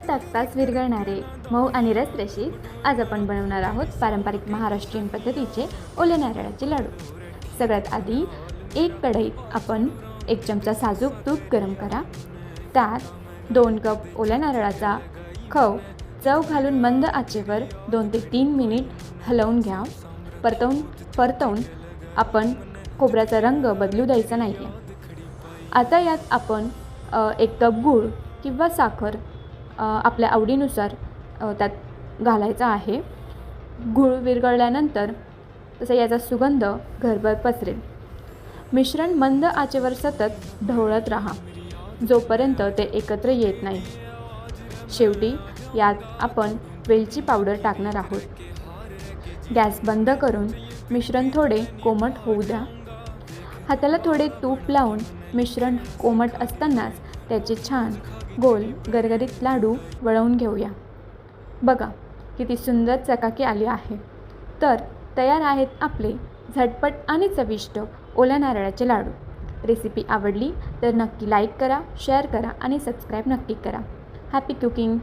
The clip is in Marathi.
टाकताच विरघळणारे मऊ आणि रसरशीत आज आपण बनवणार आहोत पारंपरिक महाराष्ट्रीयन पद्धतीचे ओल्या नारळाचे लाडू। सगळ्यात आधी एक कढईत आपण 1 चमचा साजूक तूप गरम करा। त्यात 2 कप ओल्या नारळाचा खव चव घालून मंद आचेवर 2 ते 3 मिनिट हलवून घ्या। परतवून आपण खोबऱ्याचा रंग बदलू द्यायचा नाही आहे। आता यात आपण 1 कप गूळ किंवा साखर आपल्या आवडीनुसार त्यात घालायचा आहे। गूळ विरघळल्यानंतर तसा याचा सुगंध घरभर पसरेल। मिश्रण मंद आचेवर सतत ढवळत राहा जोपर्यंत ते एकत्र येत नाही। शेवटी यात आपण वेलची पावडर टाकणार आहोत। गॅस बंद करून मिश्रण थोडे कोमट होऊ द्या। हाताला थोडे तूप लावून मिश्रण कोमट असतानाच त्याचे छान गोल गरगरीत लाडू वळवून घेऊया। बघा किती सुंदर चकाकी आली आहे। तर तयार आहेत आपले झटपट आणि चविष्ट ओल्या नारळाचे लाडू। रेसिपी आवडली तर नक्की लाईक करा, शेअर करा आणि सबस्क्राईब नक्की करा। Happy cooking.